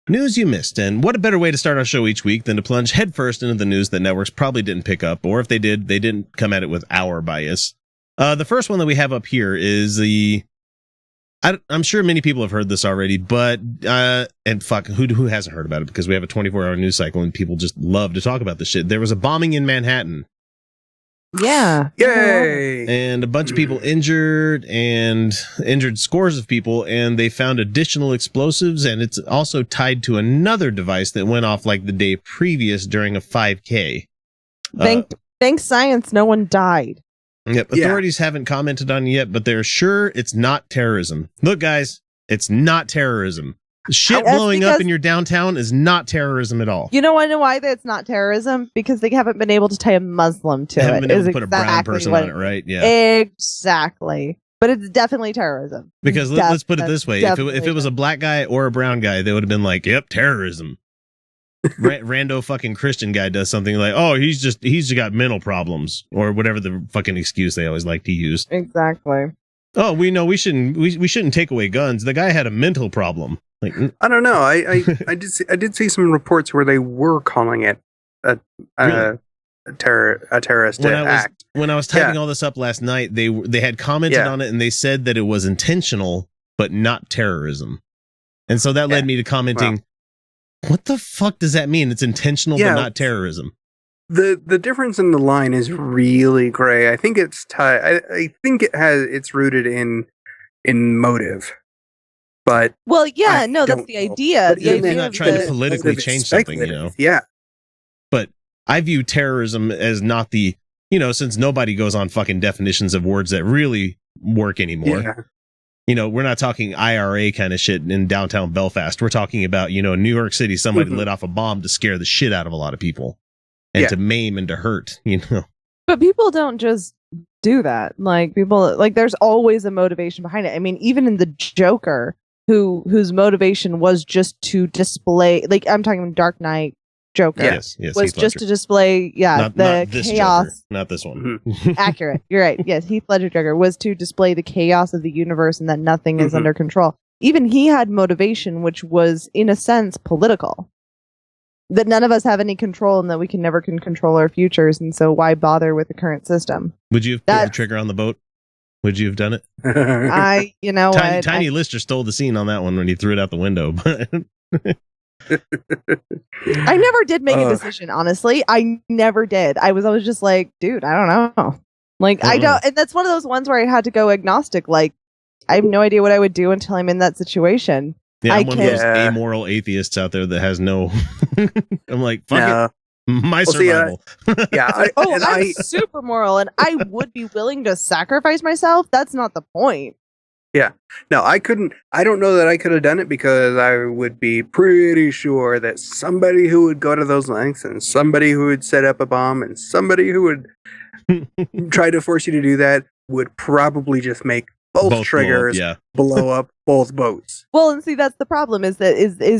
News you missed. And what a better way to start our show each week than to plunge headfirst into the news that networks probably didn't pick up, or if they did, they didn't come at it with our bias. The first one that we have up here is I'm sure many people have heard this already, but, and fuck, who hasn't heard about it? Because we have a 24-hour news cycle and people just love to talk about this shit. There was a bombing in Manhattan. Yeah. Yay! And a bunch of people injured scores of people, and they found additional explosives, and it's also tied to another device that went off like the day previous during a 5K. Thanks science, no one died. Yep, authorities haven't commented on it yet, but they're sure it's not terrorism. Look, guys, it's not terrorism. Shit blowing up in your downtown is not terrorism at all. You know why that's not terrorism? Because they haven't been able to tie a Muslim to it. Haven't been able to put a brown person on it, right? Yeah. Exactly. But it's definitely terrorism. Because let's put it this way. If it was a black guy or a brown guy, they would have been like, yep, terrorism. Rando fucking Christian guy does something like, oh, he's just got mental problems, or whatever the fucking excuse they always like to use. Exactly. Oh, we shouldn't take away guns. The guy had a mental problem. Like, I don't know. I did see some reports where they were calling it a terrorist act. When I was typing all this up last night, they had commented on it, and they said that it was intentional but not terrorism. And so that led me to commenting, what the fuck does that mean? It's intentional but not terrorism. The difference in the line is really gray. I think it's I think it's rooted in motive. But that's the idea. They're not trying to politically change something, you know. Yeah. But I view terrorism as not the, since nobody goes on fucking definitions of words that really work anymore. Yeah. We're not talking IRA kind of shit in downtown Belfast. We're talking about, New York City, somebody lit off a bomb to scare the shit out of a lot of people and to maim and to hurt, But people don't just do that. Like, there's always a motivation behind it. I mean, even in the Joker, whose motivation was just to display, like, I'm talking Dark Knight Joker. Yes, was just to display, not the chaos. Joker, not this one. Accurate. You're right. Yes, Heath Ledger Joker was to display the chaos of the universe and that nothing is under control. Even he had motivation, which was, in a sense, political. That none of us have any control and that we can never control our futures, and so why bother with the current system? Would you have pulled the trigger on the boat? Would you have done it? Tiny Lister stole the scene on that one when he threw it out the window. But I never did make a decision, honestly. I never did. I was always just like, dude, I don't know. Like, I don't, and that's one of those ones where I had to go agnostic. Like, I have no idea what I would do until I'm in that situation. Yeah, I'm one of those amoral atheists out there that has no. I'm like, fuck it. My survival. I'm super moral, and I would be willing to sacrifice myself. That's not the point. Yeah. No, I couldn't. I don't know that I could have done it because I would be pretty sure that somebody who would go to those lengths and somebody who would set up a bomb and somebody who would try to force you to do that would probably just make both triggers blow up both boats. Well, and see, that's the problem is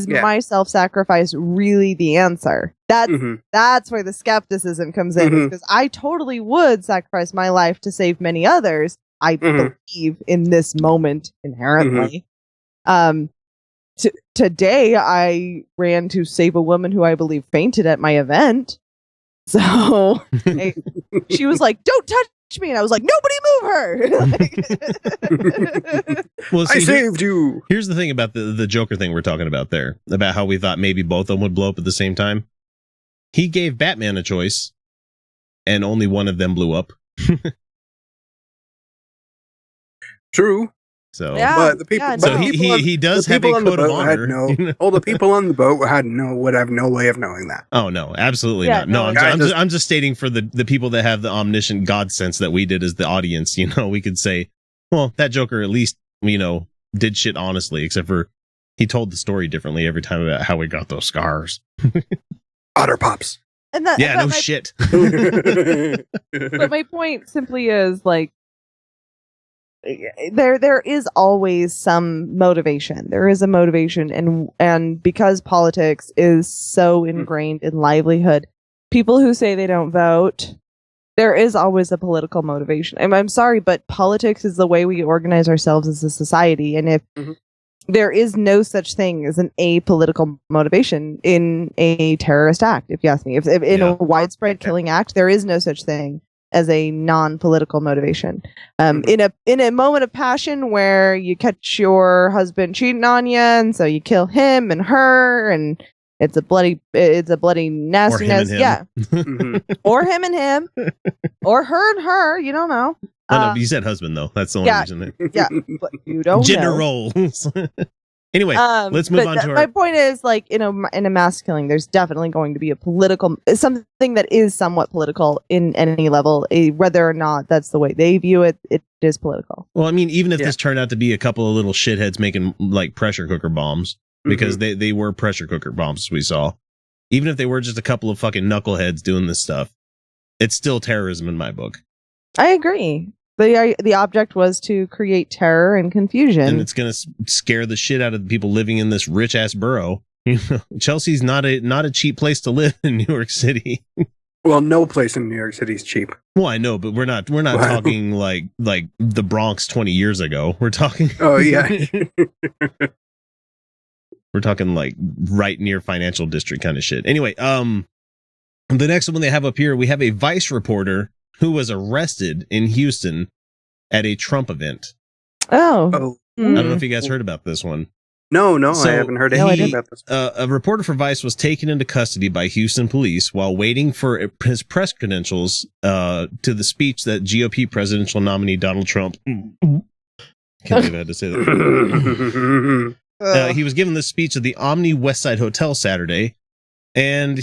my self-sacrifice really the answer? That's where the skepticism comes in, because I totally would sacrifice my life to save many others. I believe in this moment inherently. Today, I ran to save a woman who I believe fainted at my event. So she was like, "Don't touch me," and I was like, "Nobody move her." Well, see, I saved you. Here's the thing about the Joker thing we're talking about there, about how we thought maybe both of them would blow up at the same time. He gave Batman a choice, and only one of them blew up. True. So, but the people, he does have a code of honor. The people on the boat would have no way of knowing that. Oh no, absolutely not. No, I'm just stating for the people that have the omniscient God sense that we did as the audience. We could say, well, that Joker at least did shit honestly, except for he told the story differently every time about how we got those scars. Otter pops. No shit. But my point simply is like, there is always some motivation. There is a motivation, and because politics is so ingrained in livelihood, people who say they don't vote, there is always a political motivation. I'm sorry, but politics is the way we organize ourselves as a society, and there is no such thing as an apolitical motivation in a terrorist act, if you ask me. If in a widespread killing act, there is no such thing as a non-political motivation. In a moment of passion where you catch your husband cheating on you, and so you kill him and her, and it's a bloody nastiness. Yeah. Or him and him. Or her and her. You don't know. No, you said husband though. That's the only reason. Yeah, but you don't gender know. roles. Anyway, let's move on to my point is, like, in a mass killing, there's definitely going to be a political, something that is somewhat political in any level, whether or not that's the way they view it. It is political. Well, I mean, even if this turned out to be a couple of little shitheads making like pressure cooker bombs, because they were pressure cooker bombs, we saw. Even if they were just a couple of fucking knuckleheads doing this stuff, it's still terrorism in my book. I agree. The object was to create terror and confusion. And it's going to scare the shit out of the people living in this rich-ass borough. Chelsea's not a cheap place to live in New York City. Well, no place in New York City is cheap. Well, I know, but we're not talking like the Bronx 20 years ago. We're talking... Oh, yeah. We're talking like right near financial district kind of shit. Anyway, the next one they have up here, we have a Vice reporter who was arrested in Houston at a Trump event. Oh. I don't know if you guys heard about this one. No, so I haven't heard anything about this. A reporter for Vice was taken into custody by Houston police while waiting for his press credentials to the speech that GOP presidential nominee Donald Trump... Can't believe I had to say that. He was given this speech at the Omni Westside Hotel Saturday, and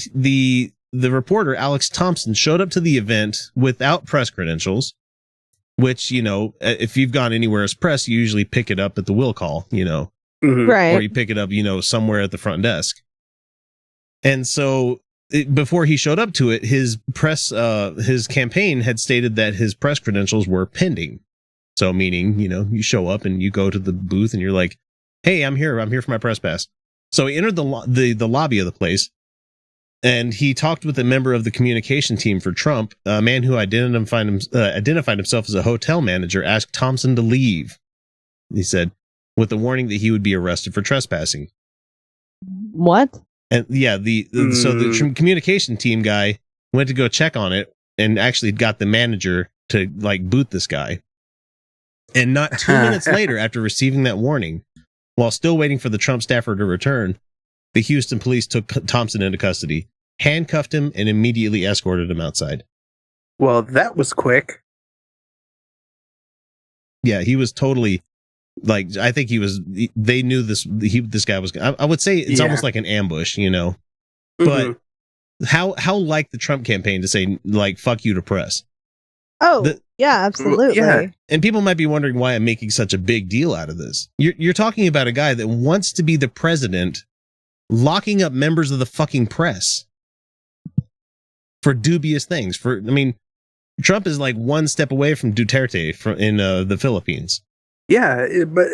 the reporter, Alex Thompson, showed up to the event without press credentials, which, if you've gone anywhere as press, you usually pick it up at the will call, right. Or you pick it up, somewhere at the front desk. And so before he showed up to it, his campaign had stated that his press credentials were pending. So meaning, you show up and you go to the booth and you're like, hey, I'm here for my press pass. So he entered the lobby of the place. And he talked with a member of the communication team for Trump, a man who identified himself as a hotel manager, asked Thompson to leave. He said, with the warning that he would be arrested for trespassing. What? And so the communication team guy went to go check on it and actually got the manager to boot this guy. And not 2 minutes later, after receiving that warning, while still waiting for the Trump staffer to return, the Houston police took Thompson into custody, handcuffed him, and immediately escorted him outside. Well, that was quick. Yeah, he was totally, I think they knew this guy was, I would say it's almost like an ambush, But how like the Trump campaign to say, fuck you to press. Oh, yeah, absolutely. Yeah. And people might be wondering why I'm making such a big deal out of this. You're talking about a guy that wants to be the president locking up members of the fucking press for dubious things. Trump is one step away from Duterte in the Philippines. Yeah, but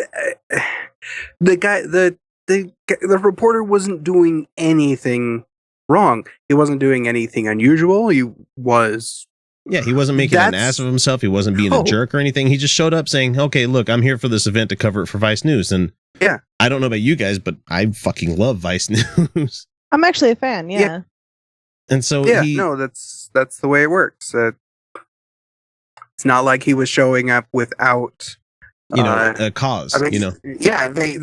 the reporter wasn't doing anything wrong. He wasn't doing anything unusual. He wasn't making an ass of himself. He wasn't being a jerk or anything. He just showed up saying, okay, look, I'm here for this event to cover it for Vice News. And yeah, I don't know about you guys, but I fucking love Vice News. I'm actually a fan. Yeah. And so that's the way it works. It's not like he was showing up without a cause. Yeah, they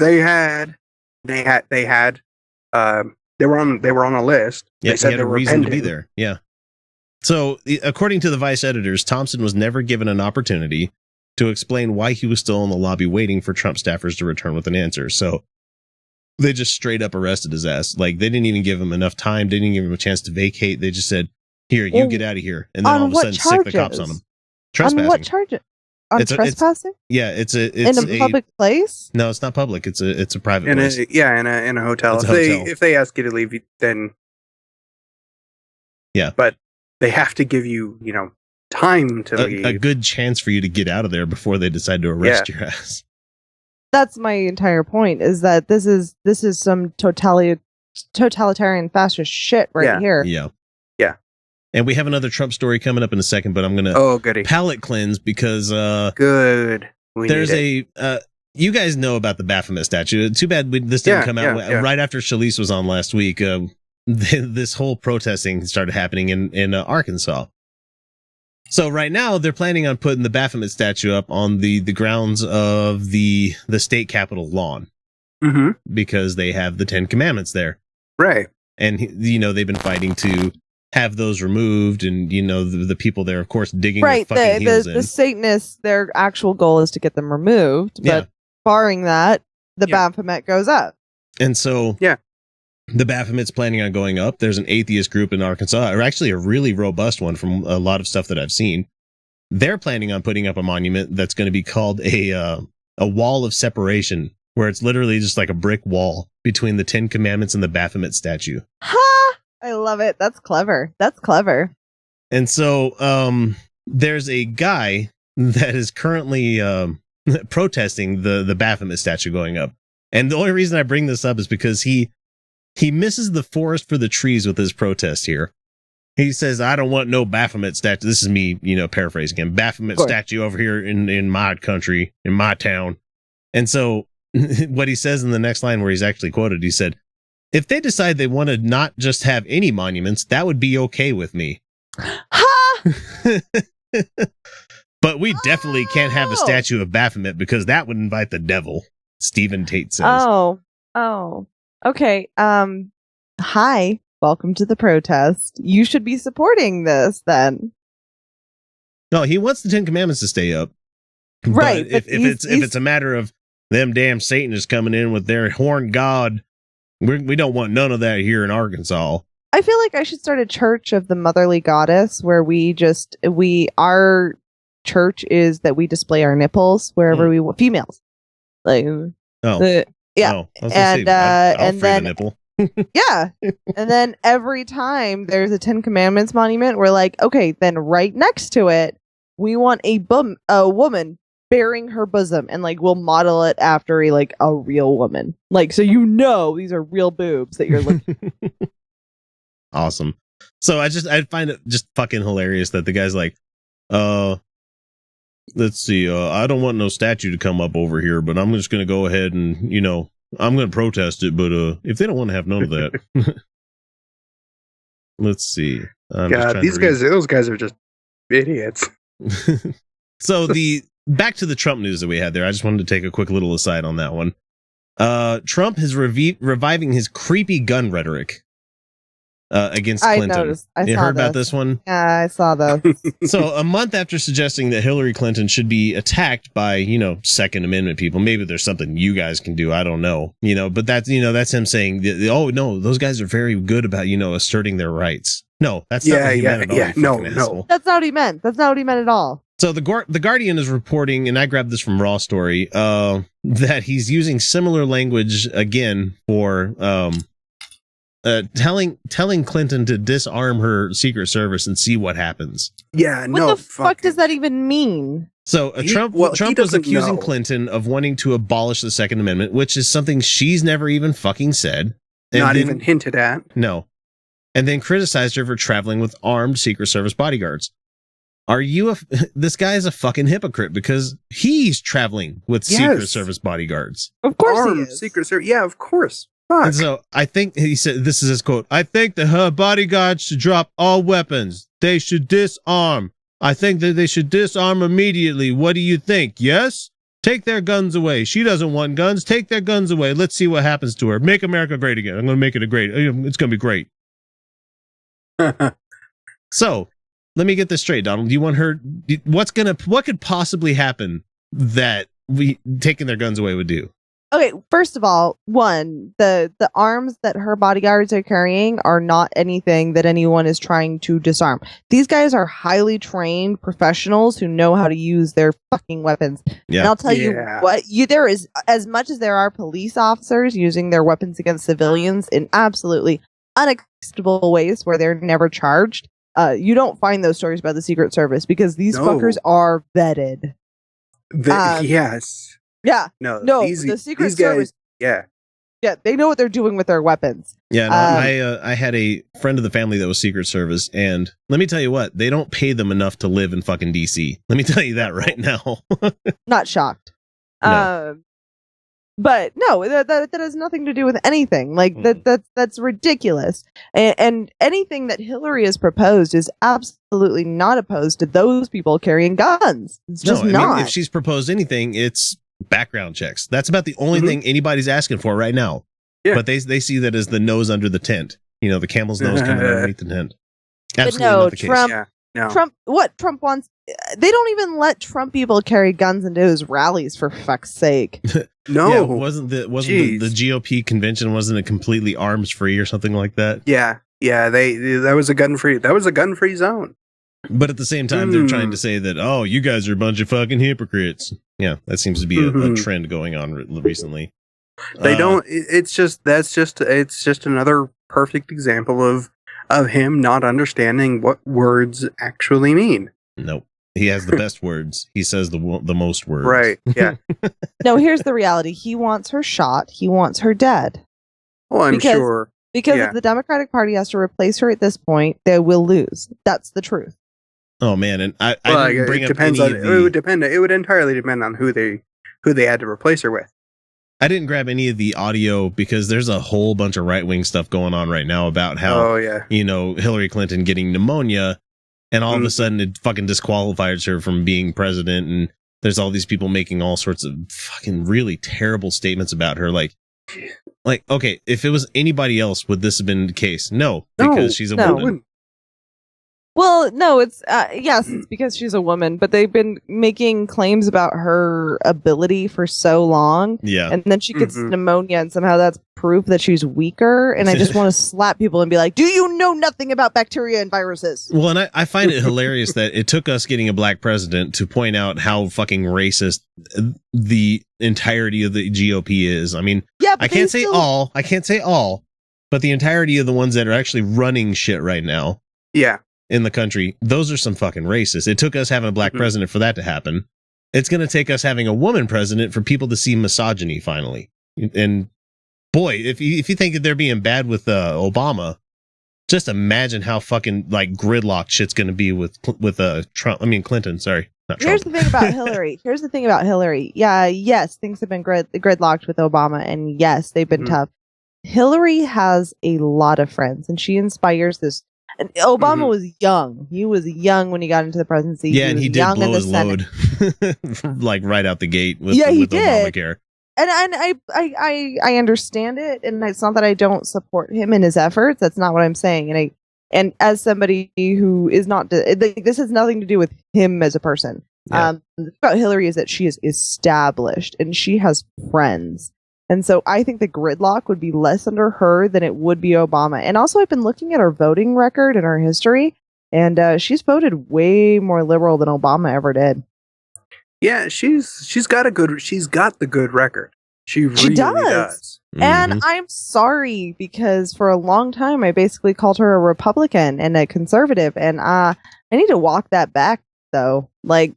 were on a list. Yeah, they said he had a reason to be there. Yeah. So, according to the Vice editors, Thompson was never given an opportunity to explain why he was still in the lobby waiting for Trump staffers to return with an answer. So, they just straight up arrested his ass. They didn't even give him enough time. They didn't give him a chance to vacate. They just said, here, you get out of here. And then all of a sudden, sick the cops on him. Trespassing. On what charges? On trespassing? It's in a public place? No, it's not public. It's a private place. In a hotel. If they ask you to leave, then yeah. But they have to give you, time to leave. A good chance for you to get out of there before they decide to arrest your ass. That's my entire point, is that this is some totalitarian fascist shit here. Yeah. Yeah. And we have another Trump story coming up in a second, but I'm going to palate cleanse because good. There's you guys know about the Baphomet statue. Too bad this didn't come out right after Shalice was on last week. This whole protesting started happening in Arkansas. So right now they're planning on putting the Baphomet statue up on the grounds of the state capitol lawn, because they have the 10 Commandments there, right? And they've been fighting to have those removed, and the people there, of course, digging their fucking heels in. The Satanists, their actual goal is to get them removed, but barring that, the Baphomet goes up. And so, the Baphomet's planning on going up. There's an atheist group in Arkansas, or actually a really robust one from a lot of stuff that I've seen. They're planning on putting up a monument that's going to be called a wall of separation, where it's literally just like a brick wall between the 10 Commandments and the Baphomet statue. Ha! I love it. That's clever. That's clever. And so, there's a guy that is currently protesting the Baphomet statue going up. And the only reason I bring this up is because he misses the forest for the trees with his protest here. He says, I don't want no Baphomet statue. This is me, paraphrasing him. Baphomet statue over here in my country, in my town. And so what he says in the next line where he's actually quoted, he said, if they decide they want to not just have any monuments, that would be okay with me. Ha! But we definitely can't have a statue of Baphomet because that would invite the devil, Stephen Tate says. Oh. Okay. Hi. Welcome to the protest. You should be supporting this then. No, he wants the 10 Commandments to stay up. Right. But if it's a matter of them damn Satanists coming in with their horn god, we don't want none of that here in Arkansas. I feel like I should start a church of the motherly goddess where our church is that we display our nipples wherever we want, females. Like, I'll then the nipple. Yeah. And then every time there's a 10 Commandments monument, we're like, okay, then right next to it, we want a woman bearing her bosom, and like we'll model it after a real woman. Like, so these are real boobs that you're looking. Awesome. So I find it just fucking hilarious that the guy's like, let's see, I don't want no statue to come up over here, but I'm just gonna go ahead and I'm gonna protest it, but if they don't want to have none of that. Let's see. God, those guys are just idiots. So back to the Trump news that we had there. I just wanted to take a quick little aside on that one. Trump is reviving his creepy gun rhetoric against Clinton. I noticed. You heard about this one? Yeah, I saw those. So a month after suggesting that Hillary Clinton should be attacked by, Second Amendment people, maybe there's something you guys can do. I don't know, but that's him saying, oh no, those guys are very good about, asserting their rights. No, that's not what he meant at all. Yeah, no. That's not what he meant. That's not what he meant at all. So the Guardian is reporting, and I grabbed this from Raw Story, that he's using similar language again for telling Clinton to disarm her Secret Service and see what happens. Yeah, what the fuck does that even mean? So Trump was accusing Clinton of wanting to abolish the Second Amendment, which is something she's never even fucking said. Not even hinted at. No. And then criticized her for traveling with armed Secret Service bodyguards. This guy is a fucking hypocrite because he's traveling with Secret Service bodyguards. Of course armed he is. Secret Service. Yeah, of course. Fuck. And so I think he said, this is his quote, I think the bodyguards should drop all weapons. They should disarm. I think that they should disarm immediately. What do you think? Yes? Take their guns away. She doesn't want guns. Take their guns away. Let's see what happens to her. Make America great again. I'm going to make it it's going to be great. So let me get this straight, Donald. Do you want her? What could possibly happen that taking their guns away would do? Okay, first of all, the arms that her bodyguards are carrying are not anything that anyone is trying to disarm. These guys are highly trained professionals who know how to use their fucking weapons. Yeah. And I'll tell you what, there is, as much as there are police officers using their weapons against civilians in absolutely unacceptable ways where they're never charged, you don't find those stories about the Secret Service because these fuckers are vetted. Yes. Yeah. No. The Secret Service. Yeah. Yeah, they know what they're doing with their weapons. Yeah, no, I had a friend of the family that was Secret Service, and let me tell you what, they don't pay them enough to live in fucking DC. Let me tell you that right now. Not shocked. No. But no, that has nothing to do with anything. Like that's ridiculous. And anything that Hillary has proposed is absolutely not opposed to those people carrying guns. It's just not. Mean, if she's proposed anything, it's background checks. That's about the only thing anybody's asking for right now. Yeah. But they see that as the nose under the tent. You know, the camel's nose coming underneath the tent. Absolutely but no, not the Trump. Case. Yeah. No. Trump wants. They don't even let Trump people carry guns into his rallies, for fuck's sake. No, yeah, wasn't the GOP convention, wasn't it completely arms free or something like that? Yeah, that was a gun free zone. But at the same time, they're trying to say that, oh, you guys are a bunch of fucking hypocrites. Yeah, that seems to be a trend going on recently. They don't. It's just another perfect example of him not understanding what words actually mean. Nope. He has the best words. He says the most words. Right. Yeah. No, here's the reality. He wants her shot. He wants her dead. Well, I'm sure. Because if the Democratic Party has to replace her at this point, they will lose. That's the truth. Oh man, and I didn't bring up any of the... It would depend. It would entirely depend on who they had to replace her with. I didn't grab any of the audio because there's a whole bunch of right-wing stuff going on right now about how Hillary Clinton getting pneumonia. And all of a sudden, it fucking disqualifies her from being president. And there's all these people making all sorts of fucking really terrible statements about her. Like, okay, if it was anybody else, would this have been the case? No, because she's a woman. Well, no, it's yes, it's because she's a woman, but they've been making claims about her ability for so long. Yeah. And then she gets pneumonia, and somehow that's proof that she's weaker. And I just want to slap people and be like, do you know nothing about bacteria and viruses? Well, and I find it hilarious that it took us getting a black president to point out how fucking racist the entirety of the GOP is. I mean, I can't say all, but the entirety of the ones that are actually running shit right now. Yeah. In the country, those are some fucking racists. It took us having a black president for that to happen. It's going to take us having a woman president for people to see misogyny finally. And boy, if you think that they're being bad with Obama, just imagine how fucking like gridlocked shit's going to be with Trump. I mean Clinton. Sorry, not Trump. Here's the thing about Hillary. Yeah, yes, things have been gridlocked with Obama, and yes, they've been tough. Hillary has a lot of friends, and she inspires this. And Obama was young. He was young when he got into the presidency. Yeah, and he did blow his load, like right out the gate with Obamacare. And I understand it, and it's not that I don't support him in his efforts. That's not what I'm saying. And as somebody who is not, this has nothing to do with him as a person. The thing about Hillary is that she is established and she has friends. And so I think the gridlock would be less under her than it would be Obama. And also, I've been looking at her voting record and her history, and she's voted way more liberal than Obama ever did. Yeah, she's got the good record. She really does. And I'm sorry, because for a long time I basically called her a Republican and a conservative, and I need to walk that back though. Like,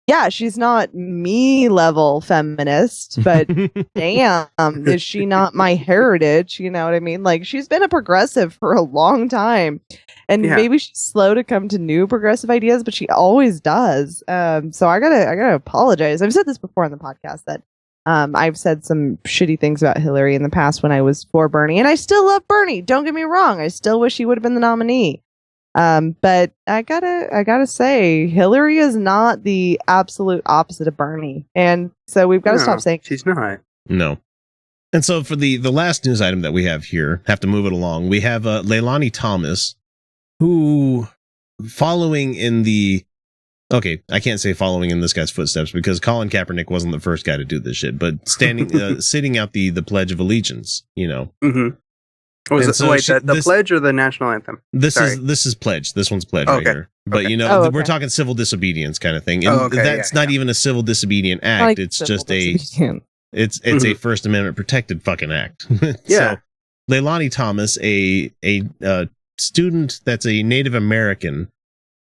yeah, she's not me level feminist, but damn, is she not my heritage? You know what I mean? Like, she's been a progressive for a long time, and maybe she's slow to come to new progressive ideas, but she always does. So I gotta apologize. I've said this before on the podcast that I've said some shitty things about Hillary in the past when I was for Bernie, and I still love Bernie. Don't get me wrong. I still wish he would have been the nominee. But I gotta say, Hillary is not the absolute opposite of Bernie, and so we've got to stop saying she's not. No. And so for the last news item that we have here, have to move it along. We have Leilani Thomas, who following in the I can't say following in this guy's footsteps because Colin Kaepernick wasn't the first guy to do this shit, but sitting out the Pledge of Allegiance, you know. Mm-hmm. Was it the pledge or the national anthem? This is pledge. This one's pledge right here. But we're talking civil disobedience kind of thing. And that's not even a civil disobedient act. Like it's just it's a First Amendment protected fucking act. Yeah. So Leilani Thomas, a student that's a Native American,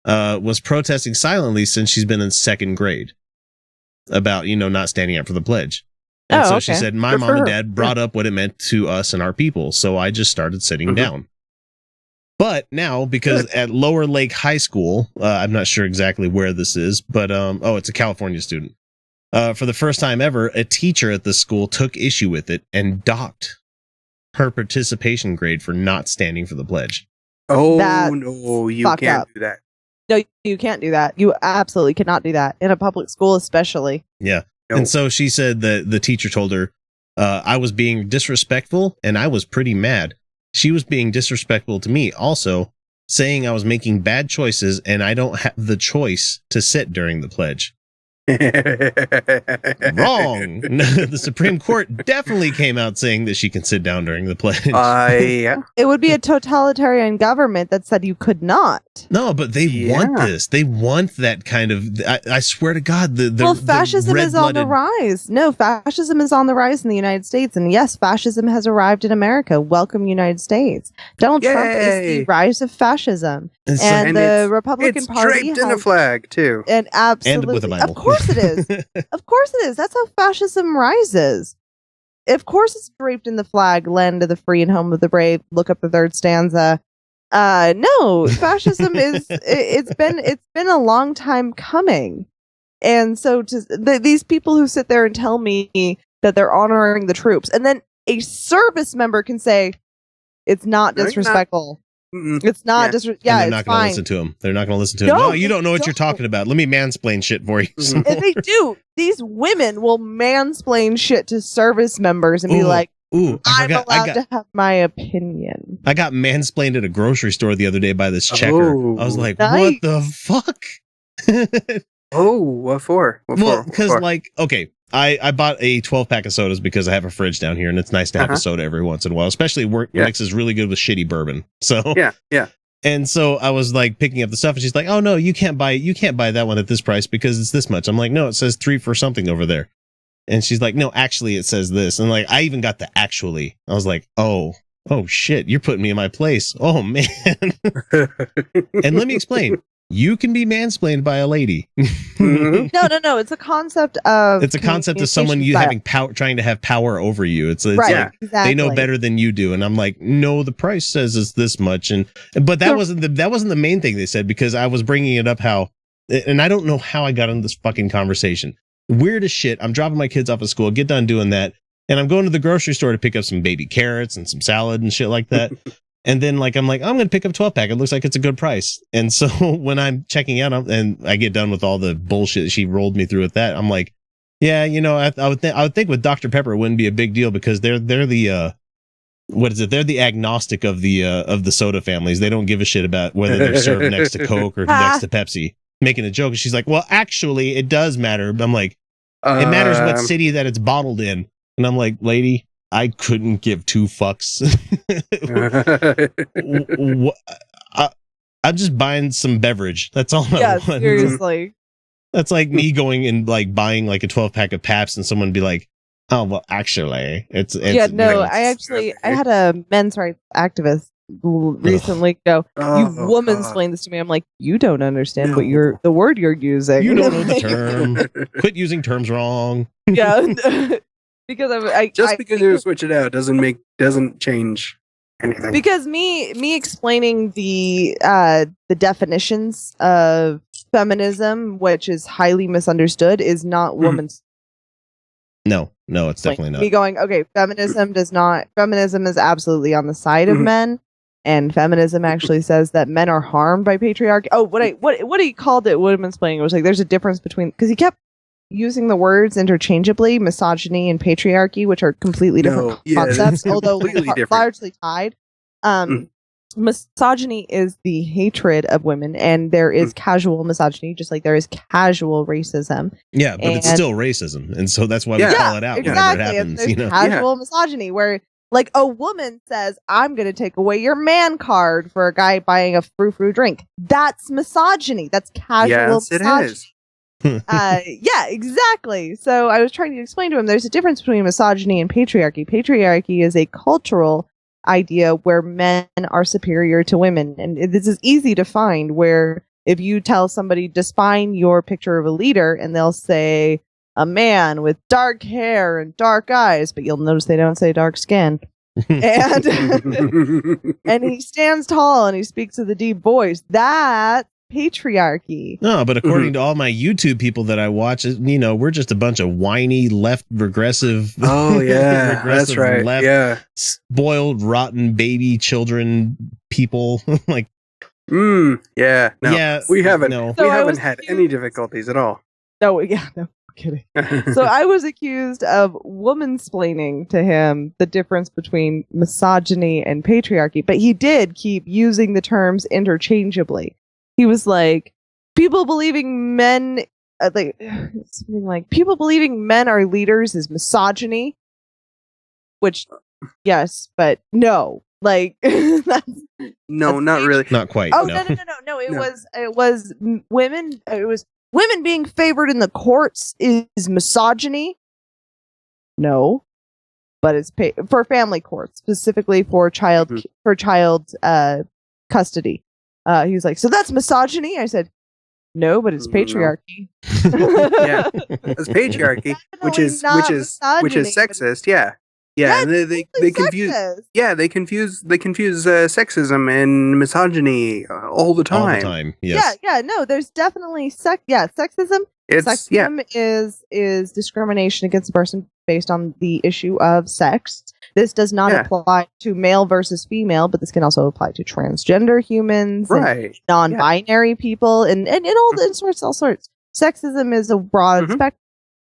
was protesting silently since she's been in second grade about, not standing up for the pledge. And so she said, my mom and dad brought up what it meant to us and our people, so I just started sitting down. But now, because at Lower Lake High School, I'm not sure exactly where this is, but it's a California student. For the first time ever, a teacher at the school took issue with it and docked her participation grade for not standing for the pledge. Oh, That's no, you fucked can't up. do that. No, you can't do that. You absolutely cannot do that in a public school, especially. Yeah. No. And so she said that the teacher told her, I was being disrespectful and I was pretty mad. She was being disrespectful to me also, saying I was making bad choices and I don't have the choice to sit during the pledge. Wrong. The Supreme Court definitely came out saying that she can sit down during the pledge. Yeah. It would be a totalitarian government that said you could not. No, but they want this. They want that kind of. I swear to God, well, fascism is on the rise. No, fascism is on the rise in the United States, and yes, fascism has arrived in America. Welcome, United States. Donald Trump is the rise of fascism, and the Republican Party draped in a flag too, and absolutely, and with a Bible. Of course it is. Of course it is. That's how fascism rises. Of course, it's draped in the flag, land of the free and home of the brave. Look up the third stanza. No, fascism is it's been a long time coming, and so these people who sit there and tell me that they're honoring the troops, and then a service member can say it's not disrespectful. It's not disrespectful. Yeah, they're not going to listen to him. They're not going to listen to him. No, you don't know what you're talking about. Let me mansplain shit for you. And they do. These women will mansplain shit to service members and be like, I'm allowed to have my opinion. I got mansplained at a grocery store the other day by this checker. I was like, what the fuck? What for? Well, because okay, I bought a 12-pack of sodas because I have a fridge down here and it's nice to have a soda every once in a while, especially work mixes really good with shitty bourbon. So yeah. And so I was like picking up the stuff and she's like, oh no, you can't buy that one at this price because it's this much. I'm like, no, it says 3 for something over there. And she's like, no, actually it says this. And like, I even got the actually. I was like, oh shit, you're putting me in my place. Oh man. And let me explain. You can be mansplained by a lady. No. It's a concept of. It's a concept of someone having power, trying to have power over you. It's right, like exactly. They know better than you do, and I'm like, no, the price says it's this much, but that wasn't the main thing they said, because I was bringing it up and I don't know how I got into this fucking conversation. Weird as shit. I'm dropping my kids off at school, get done doing that, and I'm going to the grocery store to pick up some baby carrots and some salad and shit like that. And then I'm going to pick up 12-pack. It looks like it's a good price. And so when I'm checking out and I get done with all the bullshit she rolled me through with that, I'm like, yeah, I would think with Dr. Pepper it wouldn't be a big deal because they're the what is it? They're the agnostic of the soda families. They don't give a shit about whether they're served next to Coke or next to Pepsi. Making a joke. And she's like, well, actually it does matter. I'm like, it matters what city that it's bottled in. And I'm like, lady, I couldn't give 2 fucks. I'm just buying some beverage. That's all I want. Seriously. That's like me going and buying a 12-pack of Pabst and someone be like, oh, well, actually, it's yeah, no, I had a men's rights activist recently go, you woman-splained this to me. I'm like, you don't understand the word you're using. You don't know the term. Quit using terms wrong. Yeah. Because because you switch it out doesn't change anything. Because me explaining the definitions of feminism, which is highly misunderstood, is not woman's. No, it's definitely not. Me going, okay, feminism is absolutely on the side of men, and feminism actually says that men are harmed by patriarchy. Oh, what he called it, women's playing, it was like there's a difference between, because he kept using the words interchangeably, misogyny and patriarchy, which are completely different concepts, although largely tied. Misogyny is the hatred of women, and there is casual misogyny, just like there is casual racism. Yeah, but it's still racism, and so that's why we call it out whenever it happens. There's casual misogyny, where like a woman says, "I'm going to take away your man card" for a guy buying a frou-frou drink. That's misogyny. That's casual misogyny. It is. Yeah, exactly. So I was trying to explain to him there's a difference between misogyny and patriarchy. Patriarchy is a cultural idea where men are superior to women, and this is easy to find, where if you tell somebody define your picture of a leader, and they'll say a man with dark hair and dark eyes, but you'll notice they don't say dark skin. And and he stands tall and he speaks with a deep voice. That's patriarchy. No, but according to all my YouTube people that I watch, we're just a bunch of whiny left regressive. Oh yeah, regressive that's right. Left, yeah, spoiled, rotten baby children people. Like, yeah, no, yeah, we haven't. no. We So I haven't was had accused- any difficulties at all. No, yeah, no, I'm kidding. So I was accused of womansplaining to him the difference between misogyny and patriarchy, but he did keep using the terms interchangeably. He was like, people believing men, something like, people believing men are leaders is misogyny, which, yes, but no. Like, that's no, not really. Not quite. Oh no. no! It No. was women. It was women being favored in the courts is misogyny. No, but it's for family courts, specifically for child custody. He was like, so that's misogyny. I said, no, but it's No. patriarchy. Yeah, it's patriarchy, which is misogyny, sexist. Yeah. Yeah, and they confuse. sexist. Yeah, they confuse sexism and misogyny all the time. All the time. Yes. Yeah. No, there's definitely sexism. It's yeah, Sexism is discrimination against a person based on the issue of sex. This does not Yeah. apply to male versus female, but this can also apply to transgender humans, and right. non-binary people, and all sorts. Sexism is a broad Mhm. spectrum.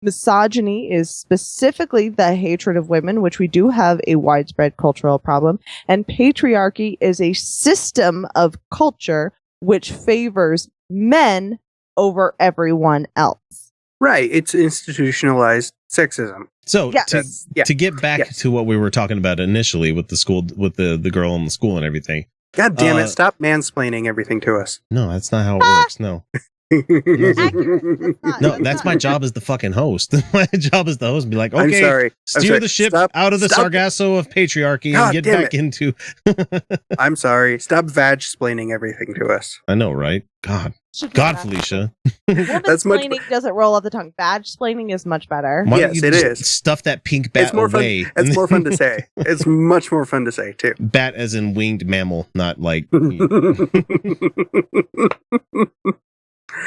Misogyny is specifically the hatred of women, which we do have a widespread cultural problem. And patriarchy is a system of culture which favors men over everyone else. Right, it's institutionalized sexism. So Yes. to get back Yes. to what we were talking about initially with the school, with the girl in the school and everything. God damn it! Stop mansplaining everything to us. No, that's not how it works. No. No, that's my job as the fucking host. My job as the host and be like, I'm okay, sorry. steer the ship out of the sargasso of patriarchy God and get damn back into. I'm sorry. Stop vag-splaining everything to us. I know, right? God, Felicia. That's much Womansplaining doesn't roll off the tongue. Badge-splaining is much better. Why don't Yes, you it just is. Stuff that pink bat It's more away. fun. It's more fun to say. It's much more fun to say too. Bat as in winged mammal, not like.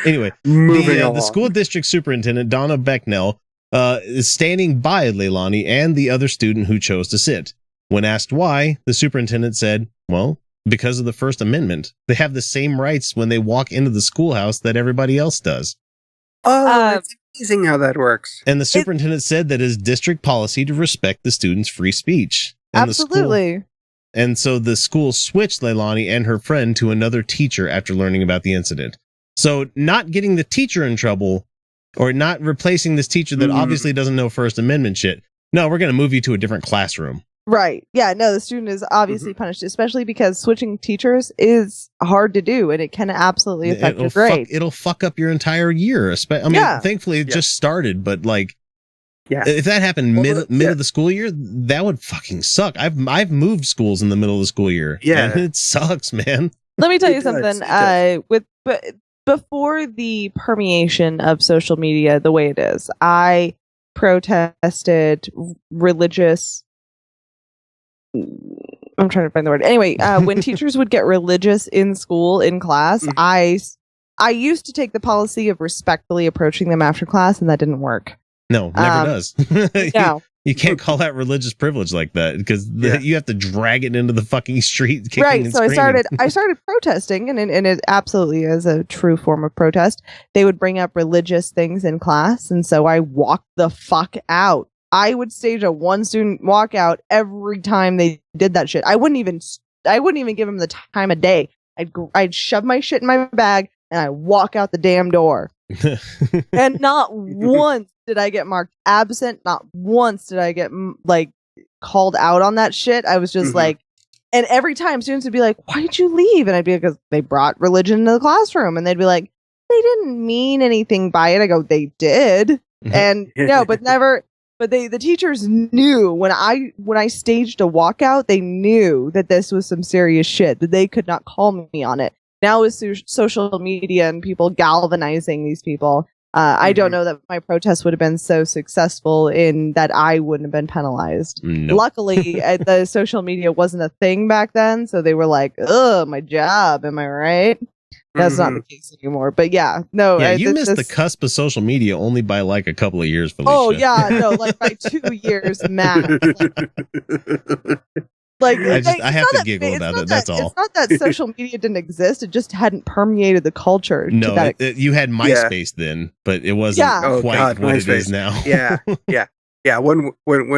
Anyway, Moving along. the school district superintendent, Donna Becknell, is standing by Leilani and the other student who chose to sit. When asked why, the superintendent said, well, because of the First Amendment. They have the same rights when they walk into the schoolhouse that everybody else does. Oh, it's amazing how that works. And the superintendent said that it is district policy to respect the students' free speech. And Absolutely. And so the school switched Leilani and her friend to another teacher after learning about the incident. So not getting the teacher in trouble or not replacing this teacher that obviously doesn't know First Amendment shit. No, we're going to move you to a different classroom. Right. Yeah, no, the student is obviously punished, especially because switching teachers is hard to do and it can absolutely affect your grade. It'll fuck up your entire year. I mean, thankfully it just started, but like, if that happened mid of the school year, that would fucking suck. I've moved schools in the middle of the school year. Yeah. And it sucks, man. Let me tell you It does, something. Before the permeation of social media the way it is, I protested religious. I'm trying to find the word. Anyway, when teachers would get religious in school, in class, I used to take the policy of respectfully approaching them after class, and that didn't work. No, never does. No. You can't call that religious privilege like that because you have to drag it into the fucking street. Kicking Right. and So screaming. I started protesting, and it absolutely is a true form of protest. They would bring up religious things in class, and so I walked the fuck out. I would stage a one student walkout every time they did that shit. I wouldn't even give them the time of day. I'd shove my shit in my bag and I walk out the damn door. And not once did I get marked absent. Not once did I get called out on that shit. I was just like, and every time students would be like, "Why'd you leave?" And I'd be like, "Because they brought religion into the classroom." And they'd be like, "They didn't mean anything by it." I go, "They did." And no, but never. But the teachers knew when I staged a walkout, they knew that this was some serious shit, that they could not call me on it. Now with social media and people galvanizing these people, I don't know that my protest would have been so successful in that I wouldn't have been penalized. Nope. Luckily, the social media wasn't a thing back then, so they were like, "Ugh, my job, am I right?" That's not the case anymore. But yeah, no. Yeah, you missed the cusp of social media only by like a couple of years, Felicia. Oh yeah, no, like by 2 years max. Like I have to giggle about it. That's all. It's not that social media didn't exist; it just hadn't permeated the culture. No, you had MySpace then, but it wasn't quite what it is now. Yeah. When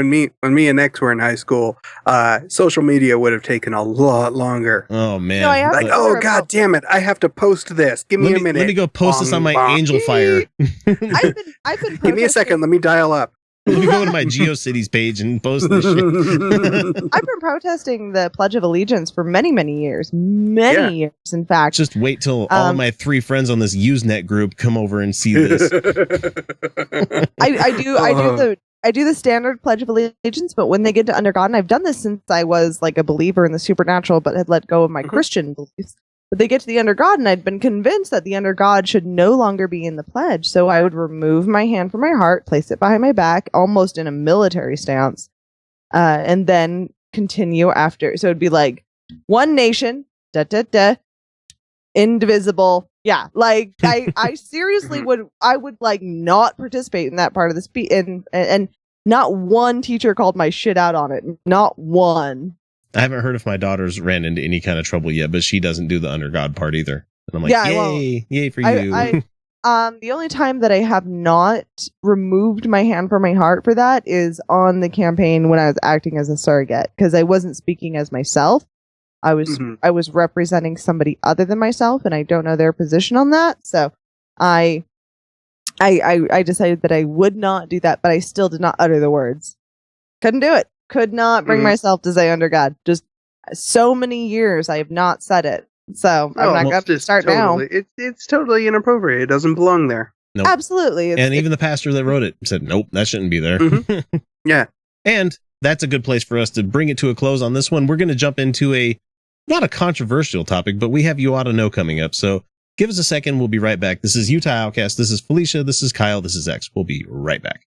me and X were in high school, social media would have taken a lot longer. Oh man! No, god damn it! I have to post this. Give me a minute. Let me go post this on my Angel Fire. I've been. Give me a second. Let me dial up. Let me go to my GeoCities page and post this shit. I've been protesting the Pledge of Allegiance for many, many years. Many years, in fact. Just wait till all of my 3 friends on this Usenet group come over and see this. I do the standard Pledge of Allegiance, but when they get to Under God, and I've done this since I was like a believer in the supernatural, but had let go of my Christian beliefs. But they get to the Under God, and I'd been convinced that the Under God should no longer be in the pledge. So I would remove my hand from my heart, place it behind my back, almost in a military stance, and then continue after. So it'd be like, one nation, indivisible. Yeah, like I seriously would like not participate in that part of the speech, and not one teacher called my shit out on it. Not one. I haven't heard if my daughter's ran into any kind of trouble yet, but she doesn't do the Under God part either. And I'm like, yay for you. The only time that I have not removed my hand from my heart for that is on the campaign when I was acting as a surrogate, because I wasn't speaking as myself. I was representing somebody other than myself, and I don't know their position on that. So I decided that I would not do that, but I still did not utter the words. Couldn't do it. Could not bring myself to say Under God. Just so many years I have not said it. So I'm not going to start now. It's totally inappropriate. It doesn't belong there. Nope. Absolutely. And even the pastor that wrote it said, nope, that shouldn't be there. Yeah. And that's a good place for us to bring it to a close on this one. We're going to jump into not a controversial topic, but we have You Oughta Know coming up. So give us a second. We'll be right back. This is Utah Outcast. This is Felicia. This is Kyle. This is X. We'll be right back.